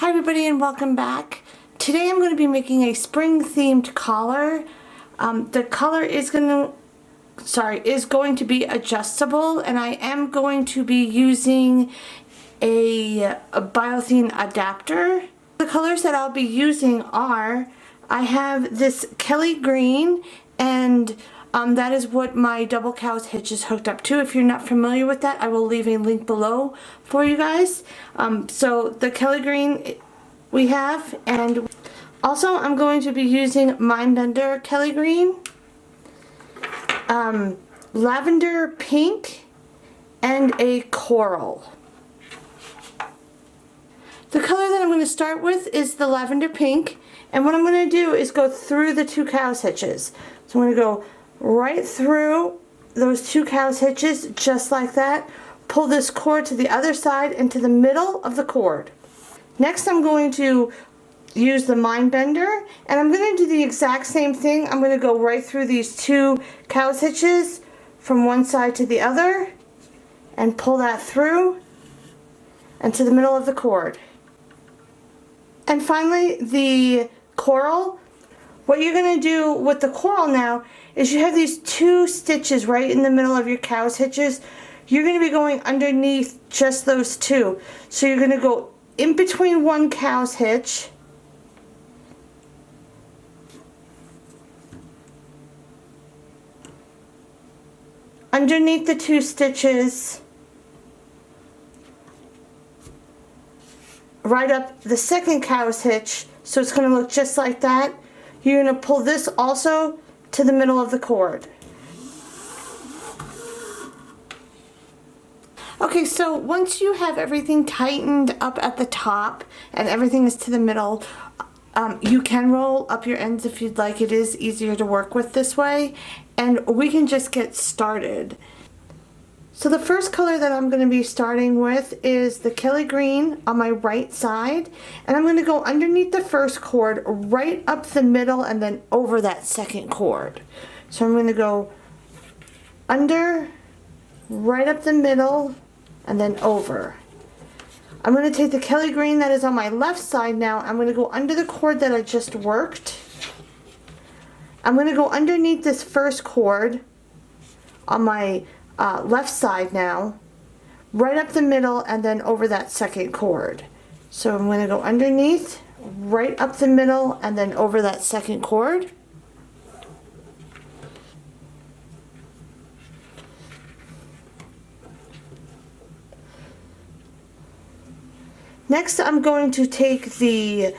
Hi everybody and welcome back. Today I'm going to be making a spring themed collar. The collar is going to be adjustable, and I am going to be using a Thane adapter. The colors that I'll be using are, I have this Kelly green, and that is what my double cow's hitch is hooked up to. If you're not familiar with that, I will leave a link below for you guys. So the Kelly green we have, and also I'm going to be using Lavender Kelly green, Lavender Pink, and a coral. The color that I'm going to start with is the Lavender Pink, and what I'm going to do is go through the two cow's hitches. So I'm going to go right through those two cow's hitches just like that. Pull this cord to the other side into the middle of the cord. Next I'm going to use the mind bender, and I'm going to do the exact same thing. I'm going to go right through these two cow's hitches from one side to the other and pull that through and to the middle of the cord. And finally, the coral. What you're going to do with the coral now is you have these two stitches right in the middle of your cow's hitches. You're going to be going underneath just those two. So you're going to go in between one cow's hitch, underneath the two stitches, right up the second cow's hitch, so it's going to look just like that. You're going to pull this also to the middle of the cord. Okay, so once you have everything tightened up at the top and everything is to the middle, you can roll up your ends if you'd like. It is easier to work with this way, and we can just get started. So the first color that I'm going to be starting with is the Kelly green on my right side, and I'm going to go underneath the first cord, right up the middle, and then over that second cord. So I'm going to go under, right up the middle, and then over. I'm going to take the Kelly green that is on my left side now. I'm going to go under the cord that I just worked. I'm going to go underneath this first cord on my left side now, right up the middle, and then over that second cord. So I'm going to go underneath, right up the middle, and then over that second cord. Next, I'm going to take the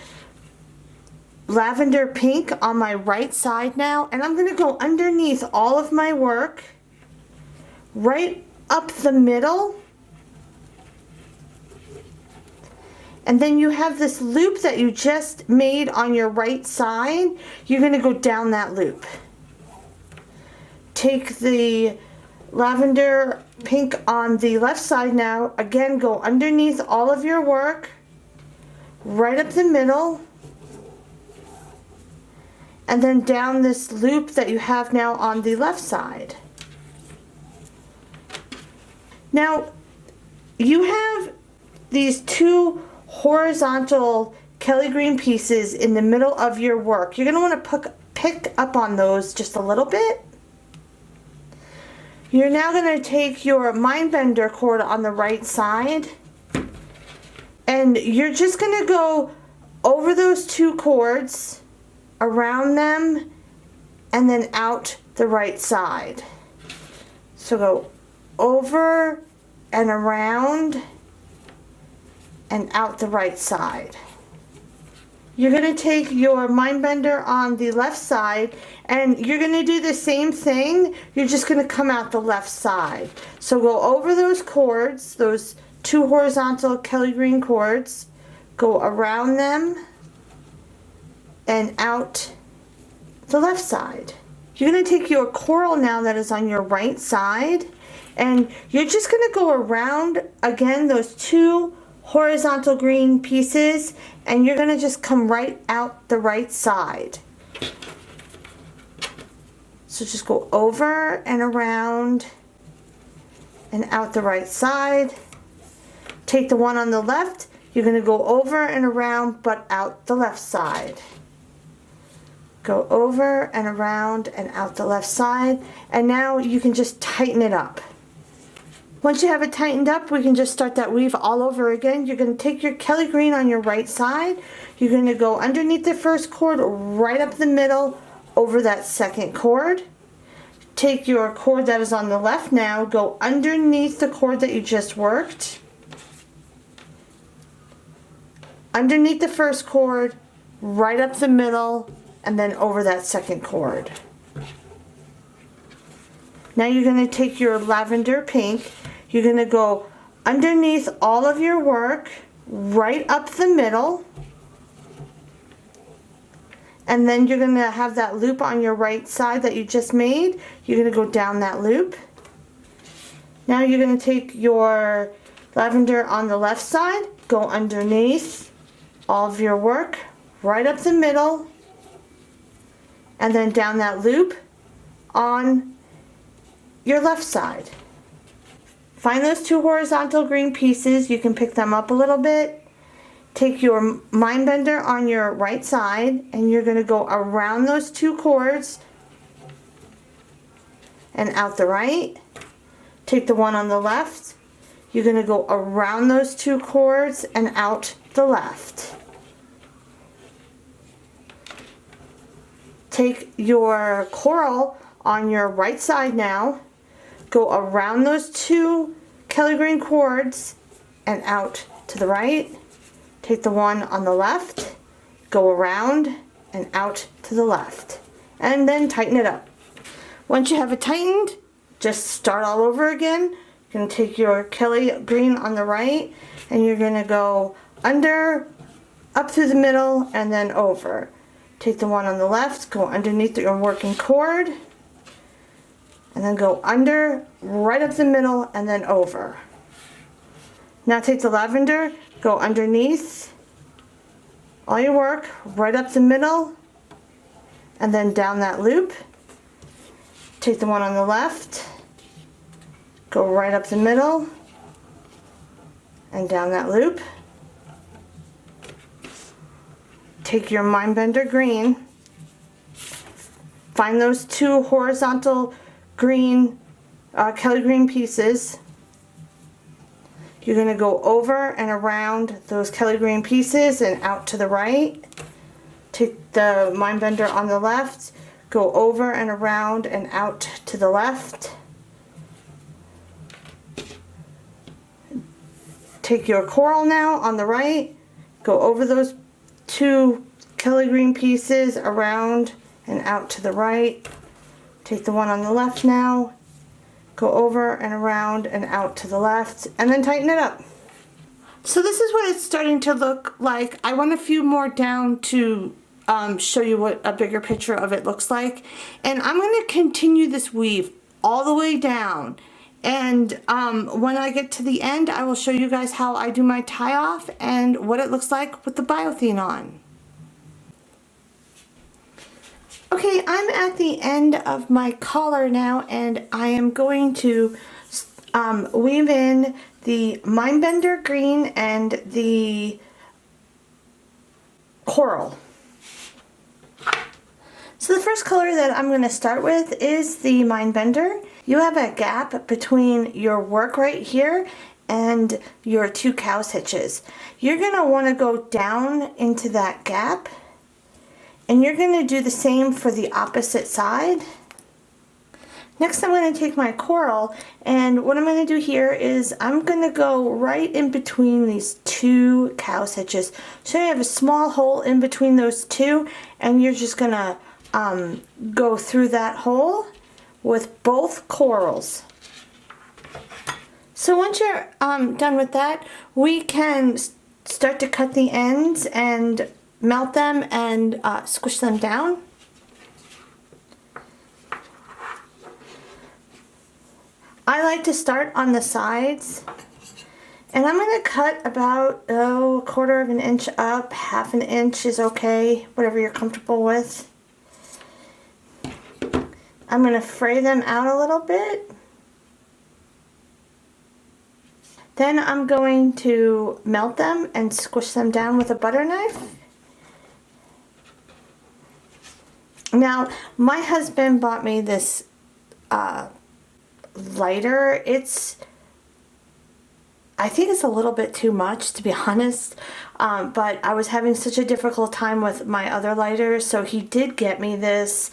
Lavender Pink on my right side now, and I'm going to go underneath all of my work, right up the middle, and then you have this loop that you just made on your right side. You're going to go down that loop. Take the Lavender Pink on the left side now. Again, go underneath all of your work, right up the middle, and then down this loop that you have now on the left side. Now, you have these two horizontal Kelly green pieces in the middle of your work. You're going to want to pick up on those just a little bit. You're now going to take your mind bender cord on the right side, and you're just going to go over those two cords, around them, and then out the right side. So go over and around and out the right side. You're going to take your mind bender on the left side, and you're going to do the same thing. You're just going to come out the left side. So go over those cords, those two horizontal Kelly green cords, go around them and out the left side. You're going to take your coral now that is on your right side, and you're just going to go around again those two horizontal green pieces, and you're going to just come right out the right side. So just go over and around and out the right side. Take the one on the left, You're going to go over and around, but out the left side. Go over and around and out the left side. And now you can just tighten it up. Once you have it tightened up, we can just start that weave all over again. You're going to take your Kelly green on your right side. You're going to go underneath the first cord, right up the middle, over that second cord. Take your cord that is on the left now, go underneath the cord that you just worked. Underneath the first cord, right up the middle, and then over that second cord. Now you're going to take your lavender pink. You're going to go underneath all of your work, right up the middle. And then you're going to have that loop on your right side that you just made. You're going to go down that loop. Now you're going to take your lavender on the left side, go underneath all of your work, right up the middle, and then down that loop on your left side. Find those two horizontal green pieces. You can pick them up a little bit. Take your mind bender on your right side and you're going to go around those two cords and out the right. Take the one on the left. You're going to go around those two cords and out the left. Take your coral on your right side now. Go around those two Kelly green cords and out to the right. Take the one on the left, go around and out to the left, and then tighten it up. Once you have it tightened, just start all over again. You're going to take your Kelly green on the right and you're going to go under, up through the middle, and then over. Take the one on the left, go underneath your working cord, and then go under, right up the middle, and then over. Now take the lavender, go underneath all your work, right up the middle, and then down that loop. Take the one on the left, go right up the middle, and down that loop. Take your mind bender green, find those two horizontal green, Kelly green pieces. You're going to go over and around those Kelly green pieces and out to the right. Take the mind bender on the left, go over and around and out to the left. Take your coral now on the right, go over those two Kelly green pieces around and out to the right. Take the one on the left now, go over and around and out to the left, and then tighten it up. So this is what it's starting to look like. I want a few more down to show you what a bigger picture of it looks like. And I'm going to continue this weave all the way down. And when I get to the end, I will show you guys how I do my tie off and what it looks like with the Thane on. Okay, I'm at the end of my collar now, and I am going to weave in the mind bender green and the coral. So the first color that I'm going to start with is the mind bender. You have a gap between your work right here and your two cow's hitches. You're going to want to go down into that gap. And you're going to do the same for the opposite side. Next I'm going to take my coral, and what I'm going to do here is I'm going to go right in between these two cow's hitches. So you have a small hole in between those two, and you're just going to go through that hole with both corals. So once you're done with that, we can start to cut the ends and melt them and squish them down. I like to start on the sides, and I'm going to cut about a quarter of an inch up. Half an inch is okay, whatever you're comfortable with. I'm going to fray them out a little bit. Then I'm going to melt them and squish them down with a butter knife. Now, my husband bought me this lighter. I think it's a little bit too much, to be honest, but I was having such a difficult time with my other lighters, so he did get me this.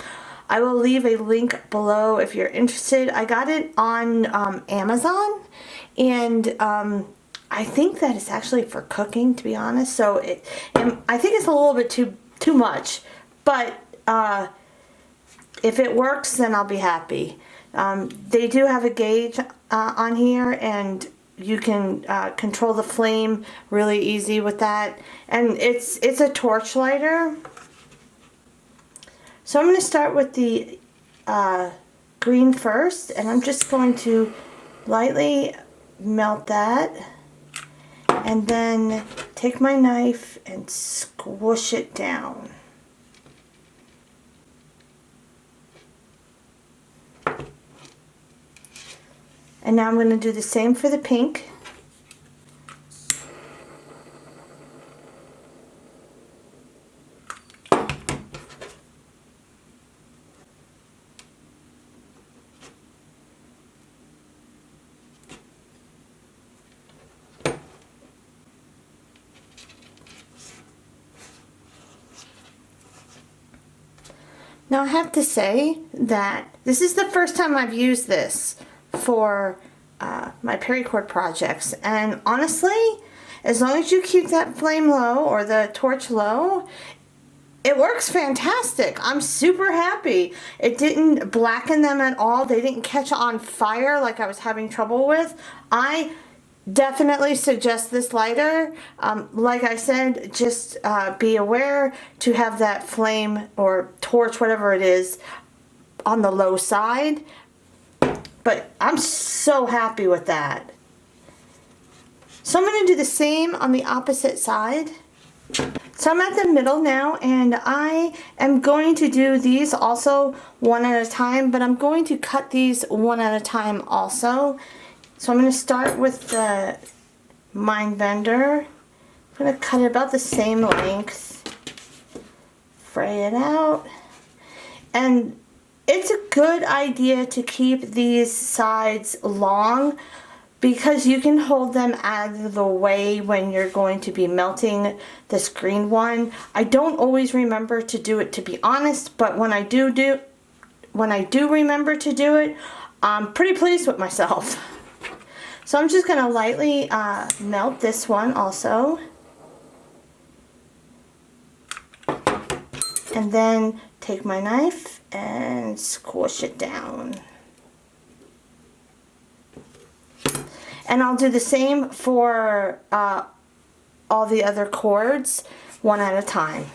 I will leave a link below if you're interested. I got it on Amazon, and I think that it's actually for cooking, to be honest, so I think it's a little bit too much, but if it works, then I'll be happy. They do have a gauge on here, and you can control the flame really easy with that. And it's a torch lighter. So I'm going to start with the green first, and I'm just going to lightly melt that. And then take my knife and squish it down. And now I'm going to do the same for the pink. Now I have to say that this is the first time I've used this for my paracord projects, and honestly, as long as you keep that flame low or the torch low, it works fantastic. I'm super happy. It didn't blacken them at all. They didn't catch on fire like I was having trouble with. I definitely suggest this lighter. Like I said, just be aware to have that flame or torch, whatever it is, on the low side. But I'm so happy with that. So I'm going to do the same on the opposite side. So I'm at the middle now, and I am going to do these also one at a time, but I'm going to cut these one at a time also. So I'm going to start with the Mindbender. I'm going to cut it about the same length. Fray it out. And it's a good idea to keep these sides long because you can hold them out of the way when you're going to be melting this green one. I don't always remember to do it, to be honest, but when I do remember to do it, I'm pretty pleased with myself. So I'm just going to lightly melt this one also. And then take my knife and squish it down. And I'll do the same for all the other cords, one at a time.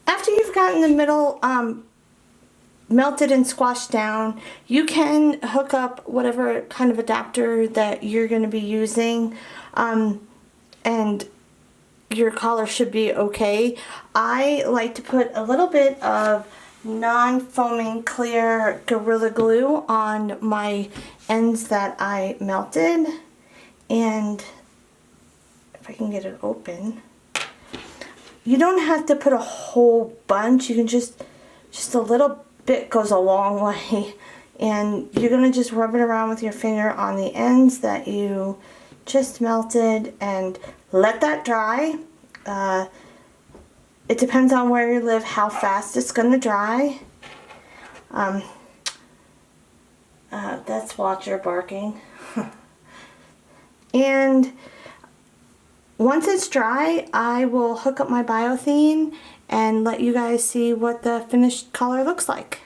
After you've gotten the middle melted and squashed down, you can hook up whatever kind of adapter that you're going to be using, and your collar should be okay. I like to put a little bit of non-foaming clear Gorilla Glue on my ends that I melted, and if I can get it open, you don't have to put a whole bunch. You can just a little bit goes a long way, and you're gonna just rub it around with your finger on the ends that you just melted and let that dry. It depends on where you live, how fast it's gonna dry. That's Watcher barking. And once it's dry, I will hook up my Thane and let you guys see what the finished color looks like.